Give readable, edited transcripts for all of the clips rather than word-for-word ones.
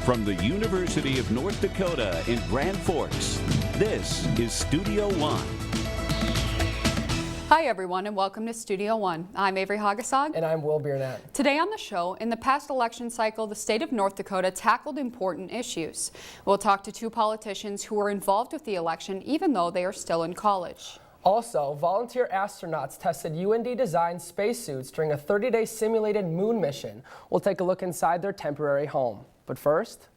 From the University of North Dakota in Grand Forks, this is Studio One. Hi everyone and welcome to Studio One. I'm Averi Haugesag. And I'm Will Biernat. Today on the show, in the past election cycle, the state of North Dakota tackled important issues. We'll talk to two politicians who were involved with the election even though they are still in college. Also, volunteer astronauts tested UND-designed spacesuits during a 30-day simulated moon mission. We'll take a look inside their temporary home. But first,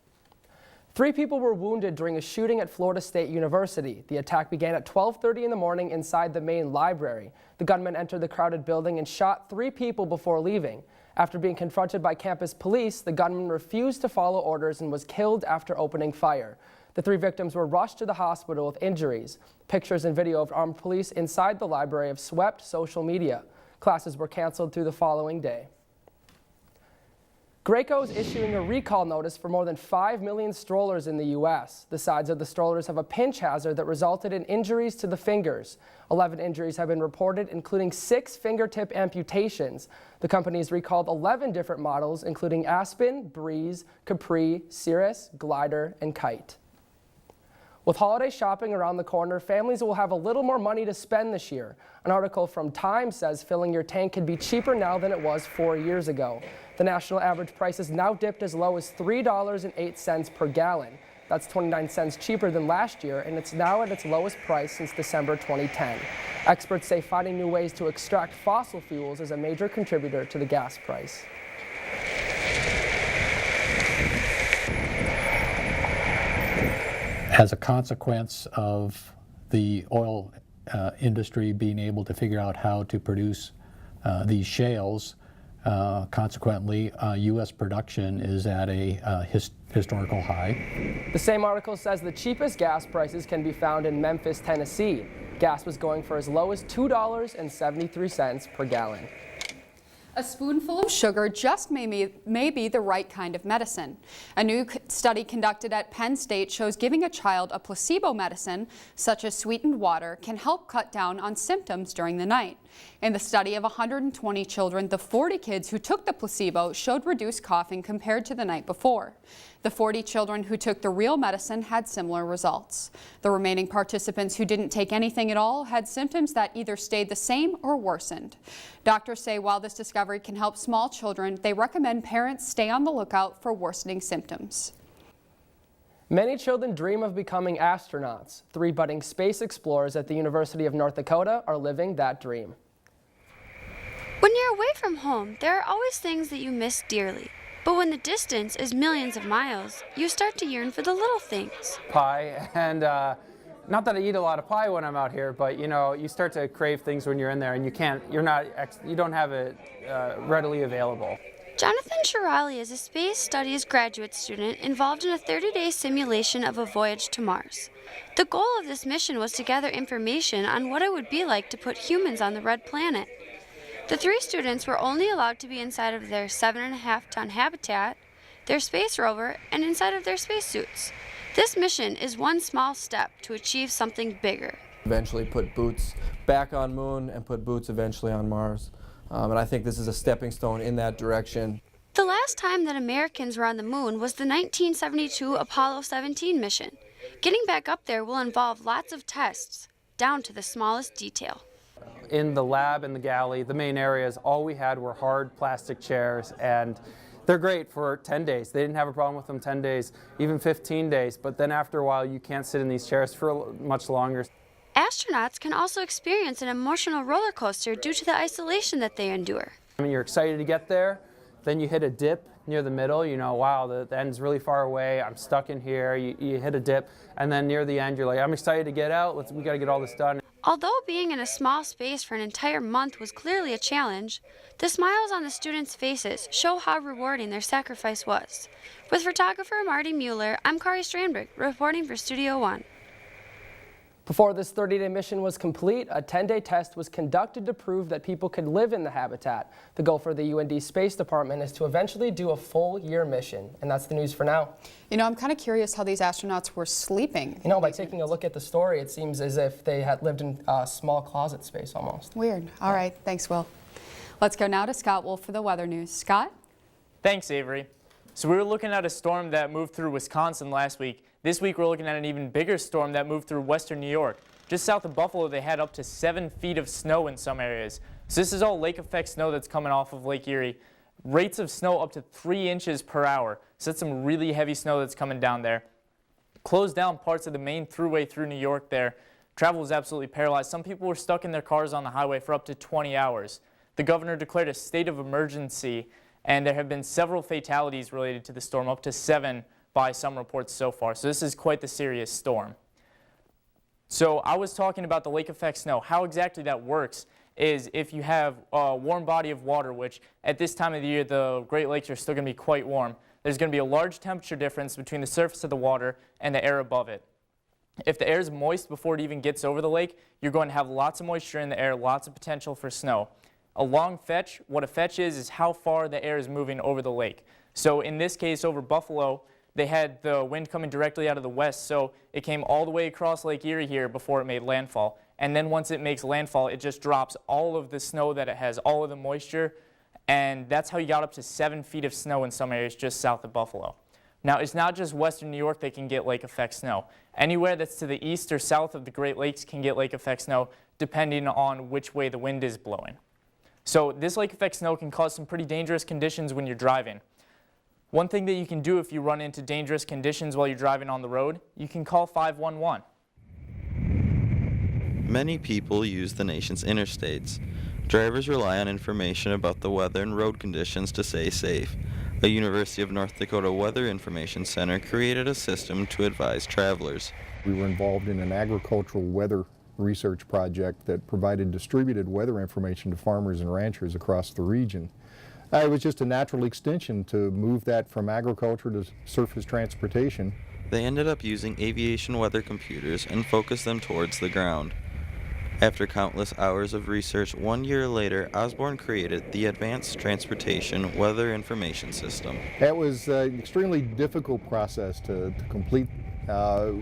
3 people were wounded during a shooting at Florida State University. The attack began at 12:30 in the morning inside the main library. The gunman entered the crowded building and shot 3 people before leaving. After being confronted by campus police, the gunman refused to follow orders and was killed after opening fire. The 3 victims were rushed to the hospital with injuries. Pictures and video of armed police inside the library have swept social media. Classes were canceled through the following day. Graco is issuing a recall notice for more than 5 million strollers in the U.S. The sides of the strollers have a pinch hazard that resulted in injuries to the fingers. 11 injuries have been reported, including 6 fingertip amputations. The company has recalled 11 different models, including Aspen, Breeze, Capri, Cirrus, Glider, and Kite. With holiday shopping around the corner, families will have a little more money to spend this year. An article from Time says filling your tank can be cheaper now than it was 4 years ago. The national average price has now dipped as low as $3.08 per gallon. That's 29 cents cheaper than last year, and it's now at its lowest price since December 2010. Experts say finding new ways to extract fossil fuels is a major contributor to the gas price. As a consequence of the oil industry being able to figure out how to produce these shales, consequently, U.S. production is at a historical high. The same article says the cheapest gas prices can be found in Memphis, Tennessee. Gas was going for as low as $2.73 per gallon. A spoonful of sugar just may be the right kind of medicine. A new study conducted at Penn State shows giving a child a placebo medicine, such as sweetened water, can help cut down on symptoms during the night. In the study of 120 children, the 40 kids who took the placebo showed reduced coughing compared to the night before. The 40 children who took the real medicine had similar results. The remaining participants who didn't take anything at all had symptoms that either stayed the same or worsened. Doctors say while this discovery can help small children, they recommend parents stay on the lookout for worsening symptoms. Many children dream of becoming astronauts. 3 budding space explorers at the University of North Dakota are living that dream. When you're away from home, there are always things that you miss dearly. But when the distance is millions of miles, you start to yearn for the little things. Pie, and not that I eat a lot of pie when I'm out here, but you know, you start to crave things when you're in there, and you don't have it readily available. Jonathan Schiralli is a space studies graduate student involved in a 30-day simulation of a voyage to Mars. The goal of this mission was to gather information on what it would be like to put humans on the red planet. The 3 students were only allowed to be inside of their 7.5-ton habitat, their space rover, and inside of their spacesuits. This mission is one small step to achieve something bigger. Eventually put boots back on Moon and put boots eventually on Mars. And I think this is a stepping stone in that direction. The last time that Americans were on the moon was the 1972 Apollo 17 mission. Getting back up there will involve lots of tests, down to the smallest detail. In the lab and the galley, the main areas, all we had were hard plastic chairs, and they're great for 10 days. They didn't have a problem with them 10 days, even 15 days, but then after a while you can't sit in these chairs for much longer. Astronauts can also experience an emotional roller coaster due to the isolation that they endure. I mean, you're excited to get there, then you hit a dip near the middle, you know, wow, the end's really far away, I'm stuck in here, you hit a dip, and then near the end you're like, I'm excited to get out, we gotta get all this done. Although being in a small space for an entire month was clearly a challenge, the smiles on the students' faces show how rewarding their sacrifice was. With photographer Marty Mueller, I'm Kari Strandberg, reporting for Studio One. Before this 30-day mission was complete, a 10-day test was conducted to prove that people could live in the habitat. The goal for the UND Space Department is to eventually do a full-year mission, and that's the news for now. You know, I'm kind of curious how these astronauts were sleeping. You know, by taking a look at the story, it seems as if they had lived in a small closet space almost. Weird. All right, thanks, Will. Let's go now to Scott Wolff for the weather news. Scott? Thanks, Avery. So we were looking at a storm that moved through Wisconsin last week. This week we're looking at an even bigger storm that moved through western New York. Just south of Buffalo, they had up to 7 feet of snow in some areas. So this is all lake effect snow that's coming off of Lake Erie. Rates of snow up to 3 inches per hour. So that's some really heavy snow that's coming down there. Closed down parts of the main thruway through New York there. Travel was absolutely paralyzed. Some people were stuck in their cars on the highway for up to 20 hours. The governor declared a state of emergency, and there have been several fatalities related to the storm, up to 7 by some reports so far. So this is quite the serious storm. So I was talking about the lake effect snow. How exactly that works is if you have a warm body of water, which at this time of the year the Great Lakes are still going to be quite warm, there's going to be a large temperature difference between the surface of the water and the air above it. If the air is moist before it even gets over the lake, you're going to have lots of moisture in the air, lots of potential for snow. A long fetch, what a fetch is how far the air is moving over the lake. So in this case, over Buffalo, they had the wind coming directly out of the west, so it came all the way across Lake Erie here before it made landfall. And then once it makes landfall, it just drops all of the snow that it has, all of the moisture, and that's how you got up to 7 feet of snow in some areas just south of Buffalo. Now, it's not just western New York that can get lake effect snow. Anywhere that's to the east or south of the Great Lakes can get lake effect snow, depending on which way the wind is blowing. So this lake effect snow can cause some pretty dangerous conditions when you're driving. One thing that you can do if you run into dangerous conditions while you're driving on the road, you can call 511. Many people use the nation's interstates. Drivers rely on information about the weather and road conditions to stay safe. A University of North Dakota Weather Information Center created a system to advise travelers. We were involved in an agricultural weather research project that provided distributed weather information to farmers and ranchers across the region. It was just a natural extension to move that from agriculture to surface transportation. They ended up using aviation weather computers and focused them towards the ground. After countless hours of research, 1 year later, Osborne created the Advanced Transportation Weather Information System. That was an extremely difficult process to complete.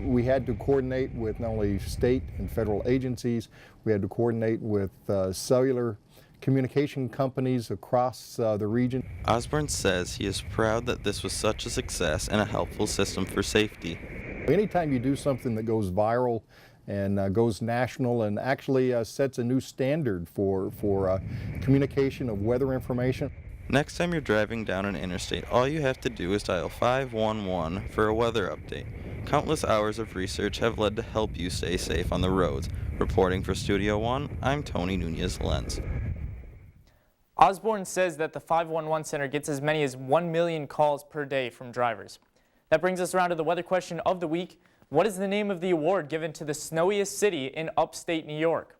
We had to coordinate with not only state and federal agencies, we had to coordinate with cellular communication companies across the region. Osborne says he is proud that this was such a success and a helpful system for safety. Anytime you do something that goes viral and goes national and actually sets a new standard for communication of weather information. Next time you're driving down an interstate, all you have to do is dial 511 for a weather update. Countless hours of research have led to help you stay safe on the roads. Reporting for Studio One, I'm Tony Nunez-Lenz. Osborne says that the 511 center gets as many as 1 million calls per day from drivers. That brings us around to the weather question of the week. What is the name of the award given to the snowiest city in upstate New York?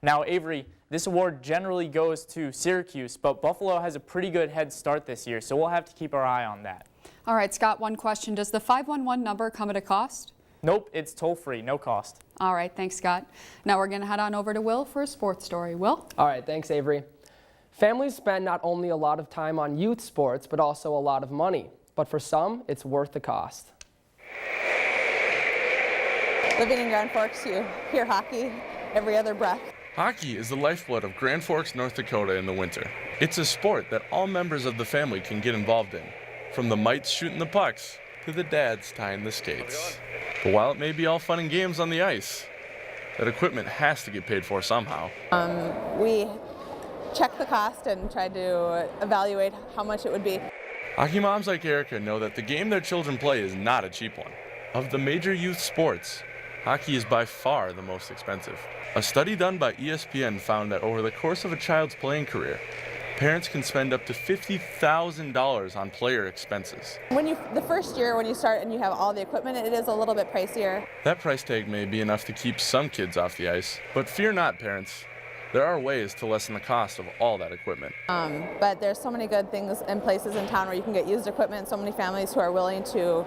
Now, Avery, this award generally goes to Syracuse, but Buffalo has a pretty good head start this year, so we'll have to keep our eye on that. All right, Scott, one question. Does the 511 number come at a cost? Nope, it's toll-free, no cost. All right, thanks, Scott. Now we're going to head on over to Will for his fourth story. Will? All right, thanks, Avery. Families spend not only a lot of time on youth sports, but also a lot of money. But for some, it's worth the cost. Living in Grand Forks, you hear hockey every other breath. Hockey is the lifeblood of Grand Forks, North Dakota in the winter. It's a sport that all members of the family can get involved in, from the mites shooting the pucks to the dads tying the skates. But while it may be all fun and games on the ice, that equipment has to get paid for somehow. We checked the cost and tried to evaluate how much it would be. Hockey moms like Erica know that the game their children play is not a cheap one. Of the major youth sports, hockey is by far the most expensive. A study done by ESPN found that over the course of a child's playing career, parents can spend up to $50,000 on player expenses. The first year when you start and you have all the equipment, it is a little bit pricier. That price tag may be enough to keep some kids off the ice, but fear not, parents. There are ways to lessen the cost of all that equipment. But there's so many good things and places in town where you can get used equipment, so many families who are willing to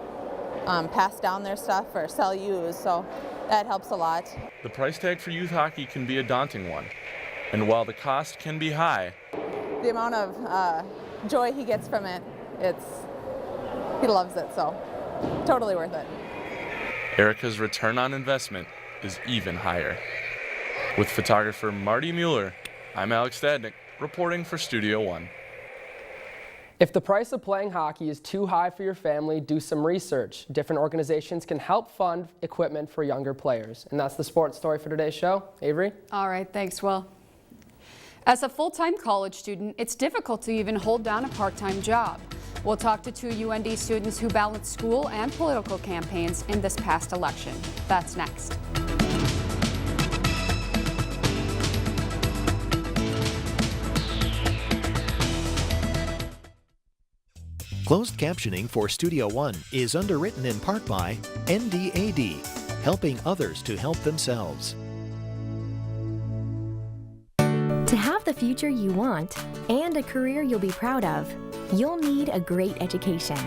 pass down their stuff or sell used, so that helps a lot. The price tag for youth hockey can be a daunting one, and while the cost can be high, the amount of joy he gets from it, he loves it, so totally worth it. Erica's return on investment is even higher. With photographer Marty Mueller, I'm Alex Stadnick, reporting for Studio One. If the price of playing hockey is too high for your family, do some research. Different organizations can help fund equipment for younger players. And that's the sports story for today's show. Avery? All right, thanks, Will. As a full-time college student, it's difficult to even hold down a part-time job. We'll talk to 2 UND students who balanced school and political campaigns in this past election. That's next. Closed captioning for Studio One is underwritten in part by NDAD, helping others to help themselves. To have the future you want and a career you'll be proud of, you'll need a great education.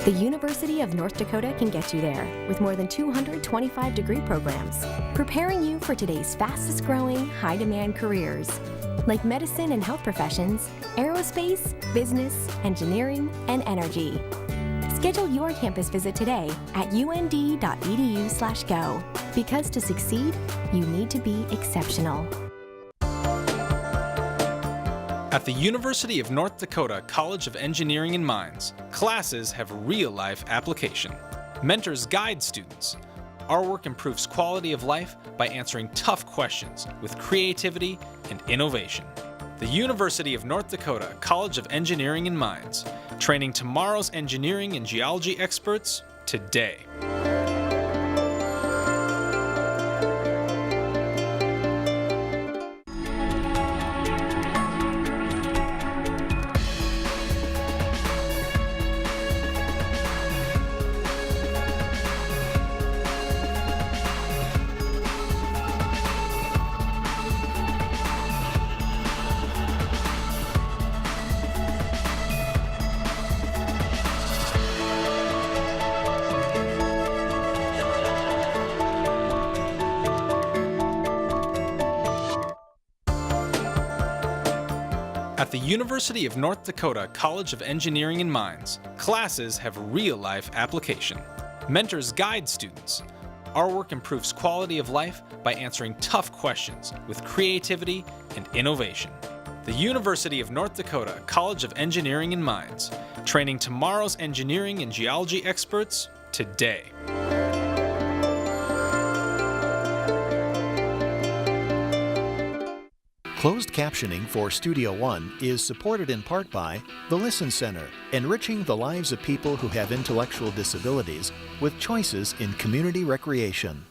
The University of North Dakota can get you there with more than 225 degree programs, preparing you for today's fastest growing, high demand careers, like medicine and health professions, aerospace, business, engineering, and energy. Schedule your campus visit today at und.edu/go, because to succeed, you need to be exceptional. At the University of North Dakota College of Engineering and Mines, classes have real-life application. Mentors guide students. Our work improves quality of life by answering tough questions with creativity and innovation. The University of North Dakota College of Engineering and Mines, training tomorrow's engineering and geology experts today. At the University of North Dakota College of Engineering and Mines, classes have real-life application. Mentors guide students. Our work improves quality of life by answering tough questions with creativity and innovation. The University of North Dakota College of Engineering and Mines, training tomorrow's engineering and geology experts today. Closed captioning for Studio One is supported in part by the Listen Center, enriching the lives of people who have intellectual disabilities with choices in community recreation.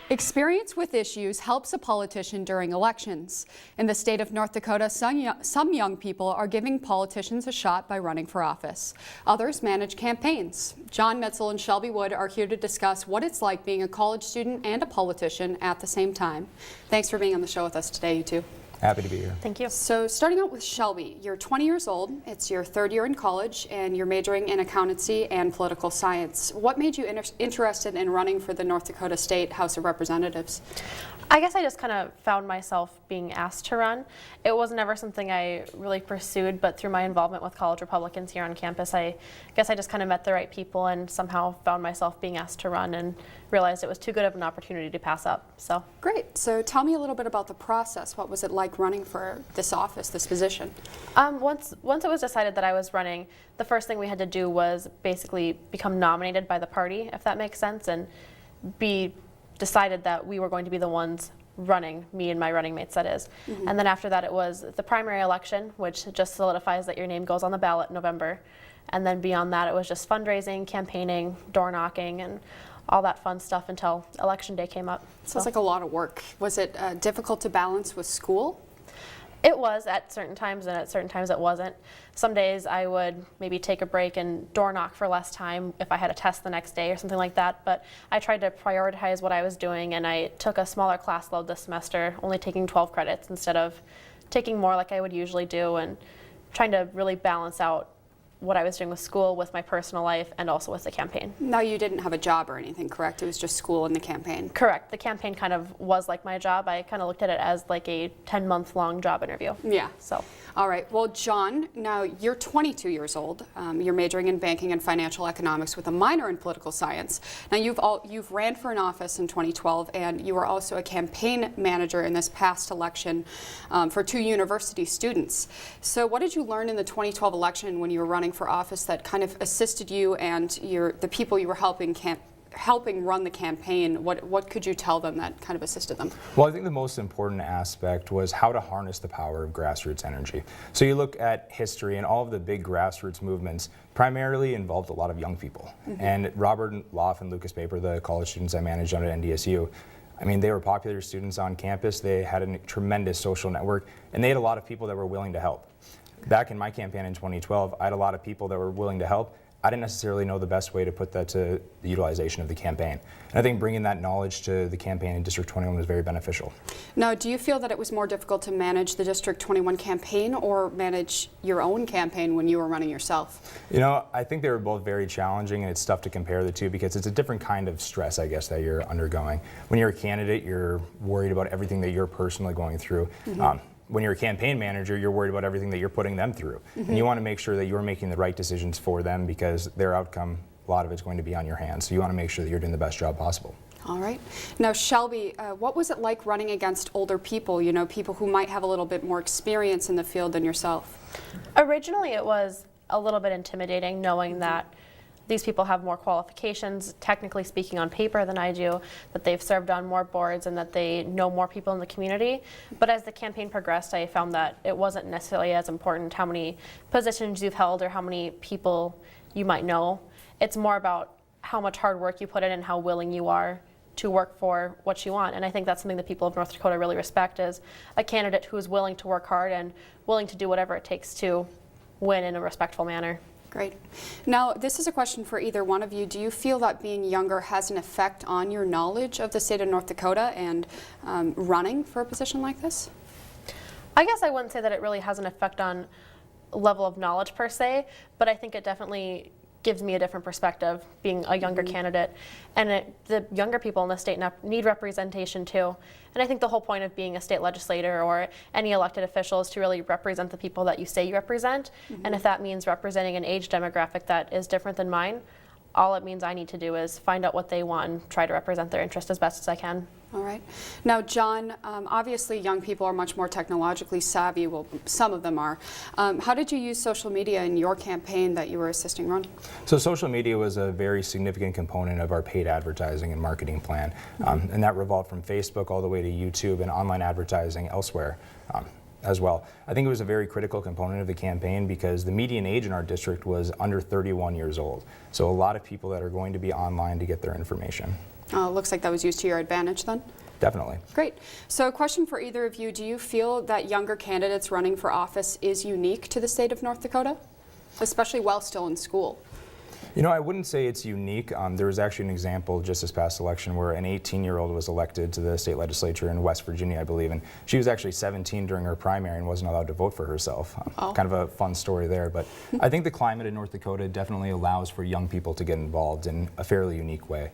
Experience with issues helps a politician during elections. In the state of North Dakota, some young people are giving politicians a shot by running for office. Others manage campaigns. John Mitzel and Shelby Wood are here to discuss what it's like being a college student and a politician at the same time. Thanks for being on the show with us today, you two. Happy to be here. Thank you. So starting out with Shelby, you're 20 years old, it's your 3rd year in college, and you're majoring in accountancy and political science. What made you interested in running for the North Dakota State House of Representatives? I guess I just kind of found myself being asked to run. It was never something I really pursued, but through my involvement with college Republicans here on campus, I guess I just kind of met the right people and somehow found myself being asked to run and realized it was too good of an opportunity to pass up. So great. So tell me a little bit about the process. What was it like running for this office, this position? Once it was decided that I was running, the first thing we had to do was basically become nominated by the party, if that makes sense, and be decided that we were going to be the ones running, me and my running mates, that is. Mm-hmm. And then after that it was the primary election, which just solidifies that your name goes on the ballot in November. And then beyond that it was just fundraising, campaigning, door knocking, and all that fun stuff until election day came up. Sounds like a lot of work. Was it difficult to balance with school? It was at certain times, and at certain times it wasn't. Some days I would maybe take a break and door knock for less time if I had a test the next day or something like that, but I tried to prioritize what I was doing, and I took a smaller class load this semester, only taking 12 credits instead of taking more like I would usually do, and trying to really balance out what I was doing with school, with my personal life, and also with the campaign. Now, you didn't have a job or anything, correct? It was just school and the campaign? Correct. The campaign kind of was like my job. I kind of looked at it as like a 10-month-long job interview. Yeah. So. All right. Well, John, now you're 22 years old. You're majoring in banking and financial economics with a minor in political science. Now, you've ran for an office in 2012, and you were also a campaign manager in this past election for 2 university students. So what did you learn in the 2012 election when you were running for office that kind of assisted you and the people you were helping run the campaign? What could you tell them that kind of assisted them? Well, I think the most important aspect was how to harness the power of grassroots energy. So you look at history, and all of the big grassroots movements primarily involved a lot of young people. Mm-hmm. And Robert Loff and Lucas Paper, the college students I managed under NDSU, I mean, they were popular students on campus. They had a tremendous social network, and they had a lot of people that were willing to help. Back in my campaign in 2012, I had a lot of people that were willing to help. I didn't necessarily know the best way to put that to the utilization of the campaign. And I think bringing that knowledge to the campaign in District 21 was very beneficial. Now, do you feel that it was more difficult to manage the District 21 campaign or manage your own campaign when you were running yourself? You know, I think they were both very challenging, and it's tough to compare the two because it's a different kind of stress, I guess, that you're undergoing. When you're a candidate, you're worried about everything that you're personally going through. Mm-hmm. When you're a campaign manager, you're worried about everything that you're putting them through. Mm-hmm. And you want to make sure that you're making the right decisions for them because their outcome, a lot of it's going to be on your hands. So you want to make sure that you're doing the best job possible. All right. Now, Shelby, what was it like running against older people, you know, people who might have a little bit more experience in the field than yourself? Originally, it was a little bit intimidating knowing that these people have more qualifications, technically speaking, on paper than I do, that they've served on more boards and that they know more people in the community. But as the campaign progressed, I found that it wasn't necessarily as important how many positions you've held or how many people you might know. It's more about how much hard work you put in and how willing you are to work for what you want. And I think that's something that people of North Dakota really respect, is a candidate who is willing to work hard and willing to do whatever it takes to win in a respectful manner. Great. Now, this is a question for either one of you. Do you feel that being younger has an effect on your knowledge of the state of North Dakota and running for a position like this? I guess I wouldn't say that it really has an effect on level of knowledge per se, but I think it definitely gives me a different perspective being a younger candidate. And the younger people in the state need representation too. And I think the whole point of being a state legislator or any elected official is to really represent the people that you say you represent. And if that means representing an age demographic that is different than mine, all it means I need to do is find out what they want and try to represent their interest as best as I can. All right. Now, John, obviously young people are much more technologically savvy. Well, some of them are. How did you use social media in your campaign that you were assisting run? So social media was a very significant component of our paid advertising and marketing plan. And that revolved from Facebook all the way to YouTube and online advertising elsewhere. As well. I think it was a very critical component of the campaign because the median age in our district was under 31 years old. So a lot of people that are going to be online to get their information. Looks like that was used to your advantage then? Definitely. Great. So a question for either of you. Do you feel that younger candidates running for office is unique to the state of North Dakota, especially while still in school? You know, I wouldn't say it's unique. There was actually an example just this past election where an 18-year-old was elected to the state legislature in West Virginia, I believe, and she was actually 17 during her primary and wasn't allowed to vote for herself. Kind of a fun story there, but I think the climate in North Dakota definitely allows for young people to get involved in a fairly unique way.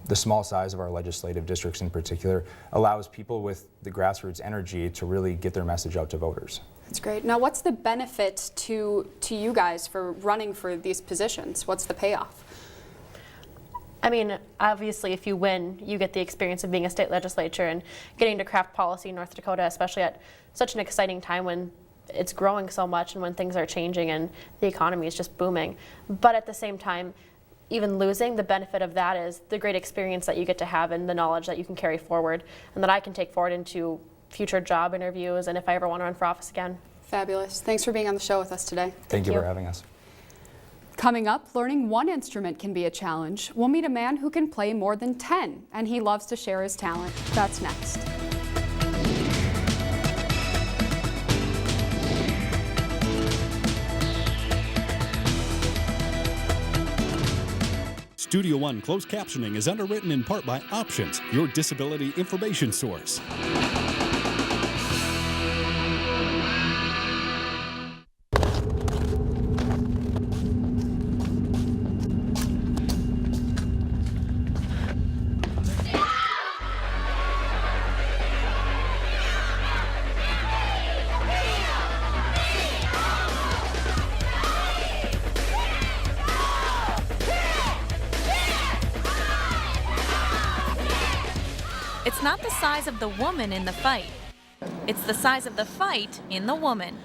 The small size of our legislative districts in particular allows people with the grassroots energy to really get their message out to voters. That's great. Now, what's the benefit to you guys for running for these positions? What's the payoff? I mean, obviously, if you win, you get the experience of being a state legislature and getting to craft policy in North Dakota, especially at such an exciting time when it's growing so much and when things are changing and the economy is just booming. But at the same time, even losing, the benefit of that is the great experience that you get to have and the knowledge that you can carry forward and that I can take forward into future job interviews and if I ever want to run for office again. Fabulous. Thanks for being on the show with us today. Thank you for having us. Coming up, learning one instrument can be a challenge. We'll meet a man who can play more than 10, and he loves to share his talent. That's next. Studio One closed captioning is underwritten in part by Options, your disability information source. it's not the size of the woman in the fight. It's the size of the fight in the woman.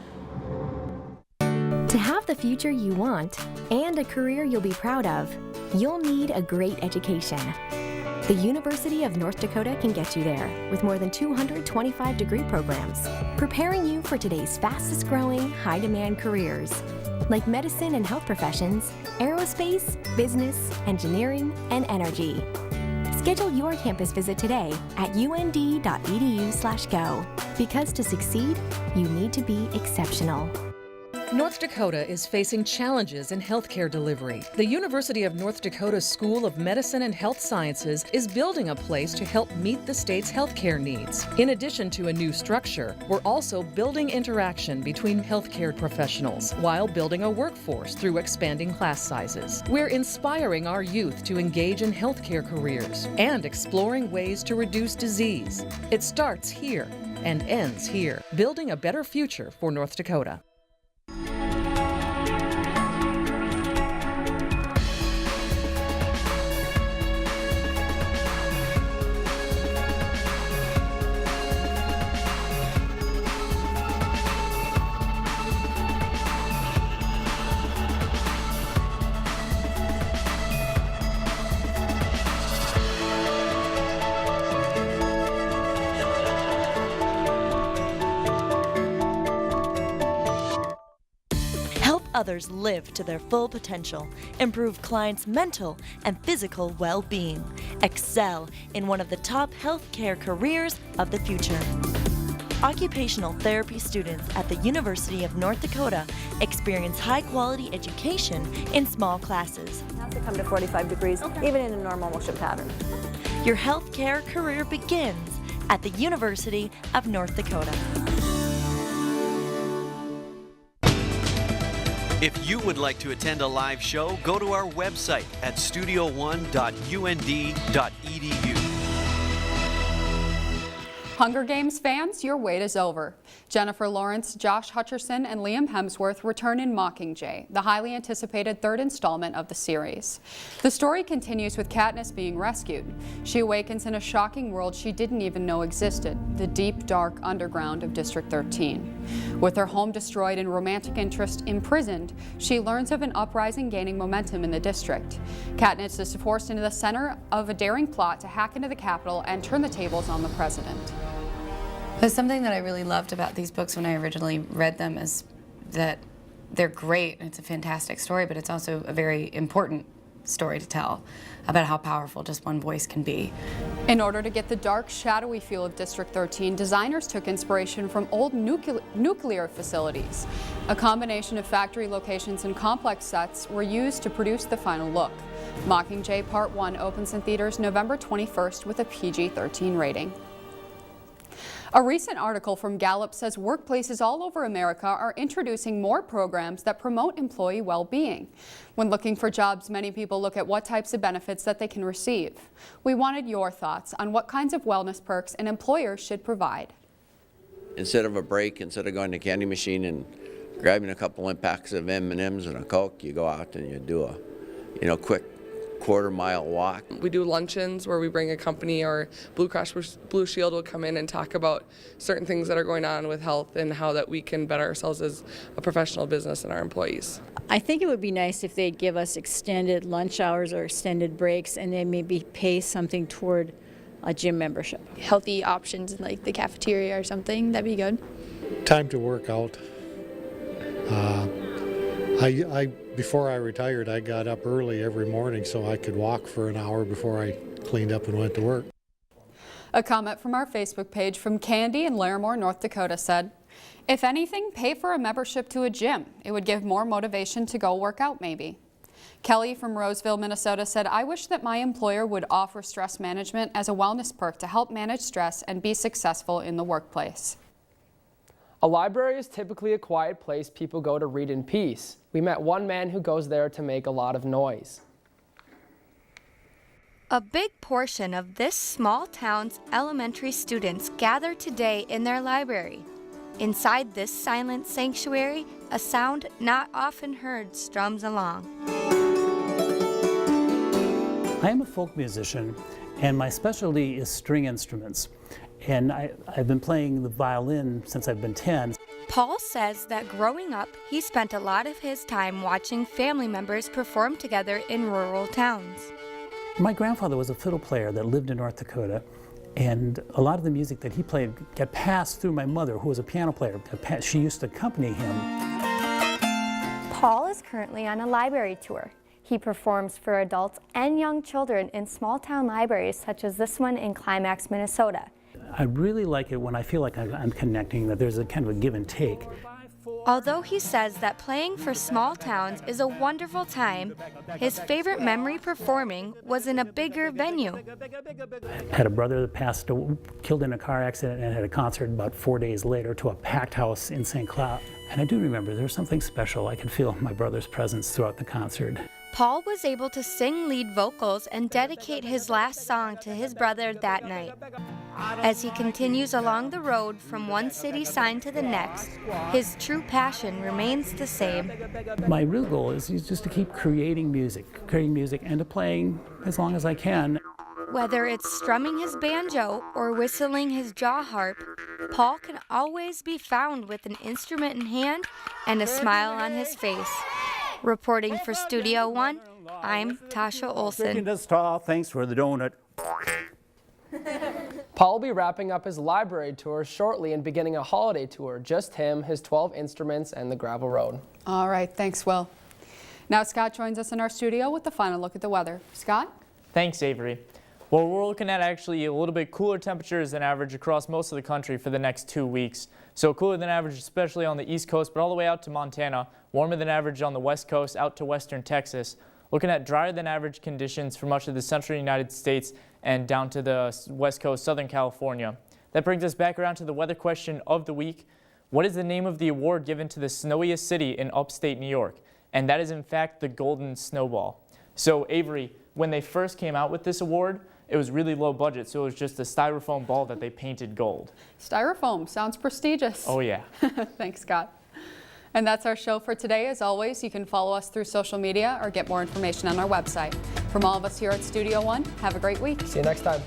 To have the future you want and a career you'll be proud of, you'll need a great education. The University of North Dakota can get you there with more than 225 degree programs, preparing you for today's fastest growing, high-demand careers, like medicine and health professions, aerospace, business, engineering, and energy. Schedule your campus visit today at und.edu/go, because to succeed, you need to be exceptional. North Dakota is facing challenges in healthcare delivery. The University of North Dakota School of Medicine and Health Sciences is building a place to help meet the state's healthcare needs. In addition to a new structure, we're also building interaction between healthcare professionals while building a workforce through expanding class sizes. We're inspiring our youth to engage in healthcare careers and exploring ways to reduce disease. It starts here and ends here, building a better future for North Dakota. Others live to their full potential, improve clients' mental and physical well-being, excel in one of the top healthcare careers of the future. Occupational therapy students at the University of North Dakota experience high-quality education in small classes. You have to come to 45 degrees, even in a normal motion pattern. Your healthcare career begins at the University of North Dakota. If you would like to attend a live show, go to our website at studio1.und.edu. Hunger Games fans, your wait is over. Jennifer Lawrence, Josh Hutcherson, and Liam Hemsworth return in Mockingjay, the highly anticipated third installment of the series. The story continues with Katniss being rescued. She awakens in a shocking world she didn't even know existed, the deep, dark underground of District 13. With her home destroyed and romantic interest imprisoned, she learns of an uprising gaining momentum in the district. Katniss is forced into the center of a daring plot to hack into the Capitol and turn the tables on the president. But something that I really loved about these books when I originally read them is that they're great, and it's a fantastic story, but it's also a very important story to tell about how powerful just one voice can be. In order to get the dark, shadowy feel of District 13, designers took inspiration from old nuclear facilities. A combination of factory locations and complex sets were used to produce the final look. Mockingjay Part 1 opens in theaters November 21st with a PG-13 rating. A recent article from Gallup says workplaces all over America are introducing more programs that promote employee well-being. When looking for jobs, many people look at what types of benefits that they can receive. We wanted your thoughts on what kinds of wellness perks an employer should provide. Instead of a break, instead of going to the candy machine and grabbing a couple of packs of M&Ms and a Coke, you go out and you do a, quick quarter-mile walk. We do luncheons where we bring a company, or Blue Cross Blue Shield will come in and talk about certain things that are going on with health and how that we can better ourselves as a professional business and our employees. I think it would be nice if they'd give us extended lunch hours or extended breaks, and then maybe pay something toward a gym membership. Healthy options like the cafeteria or something, that'd be good. Time to work out. Before I retired, I got up early every morning so I could walk for an hour before I cleaned up and went to work. A comment from our Facebook page from Candy in Larimore, North Dakota said, "If anything, pay for a membership to a gym. It would give more motivation to go work out maybe." Kelly from Roseville, Minnesota said, "I wish that my employer would offer stress management as a wellness perk to help manage stress and be successful in the workplace." A library is typically a quiet place people go to read in peace. We met one man who goes there to make a lot of noise. A big portion of this small town's elementary students gather today in their library. Inside this silent sanctuary, a sound not often heard strums along. I am a folk musician, and my specialty is string instruments. And I've been playing the violin since I've been 10. Paul says that growing up, he spent a lot of his time watching family members perform together in rural towns. My grandfather was a fiddle player that lived in North Dakota, and a lot of the music that he played got passed through my mother, who was a piano player. She used to accompany him. Paul is currently on a library tour. He performs for adults and young children in small-town libraries such as this one in Climax, Minnesota. I really like it when I feel like I'm connecting, that there's a kind of a give and take. Although he says that playing for small towns is a wonderful time, his favorite memory performing was in a bigger venue. I had a brother that killed in a car accident, and had a concert about 4 days later to a packed house in St. Cloud. And I do remember there was something special. I could feel my brother's presence throughout the concert. Paul was able to sing lead vocals and dedicate his last song to his brother that night. As he continues along the road from one city sign to the next, his true passion remains the same. My real goal is just to keep creating music and to playing as long as I can. Whether it's strumming his banjo or whistling his jaw harp, Paul can always be found with an instrument in hand and a smile on his face. Reporting for Studio One, I'm Tasha Olson. Thanks for the donut. Paul will be wrapping up his library tour shortly and beginning a holiday tour. Just him, his 12 instruments, and the gravel road. All right, thanks, Will. Now Scott joins us in our studio with the final look at the weather. Scott? Thanks, Avery. Well, we're looking at actually a little bit cooler temperatures than average across most of the country for the next 2 weeks. So cooler than average, especially on the East Coast, but all the way out to Montana. Warmer than average on the West Coast, out to western Texas. Looking at drier than average conditions for much of the central United States and down to the West Coast, Southern California. That brings us back around to the weather question of the week. What is the name of the award given to the snowiest city in upstate New York? And that is in fact the Golden Snowball. So Avery, when they first came out with this award, it was really low budget, so it was just a styrofoam ball that they painted gold. Styrofoam, sounds prestigious. Oh yeah. Thanks, Scott. And that's our show for today. As always, you can follow us through social media or get more information on our website. From all of us here at Studio One, have a great week. See you next time.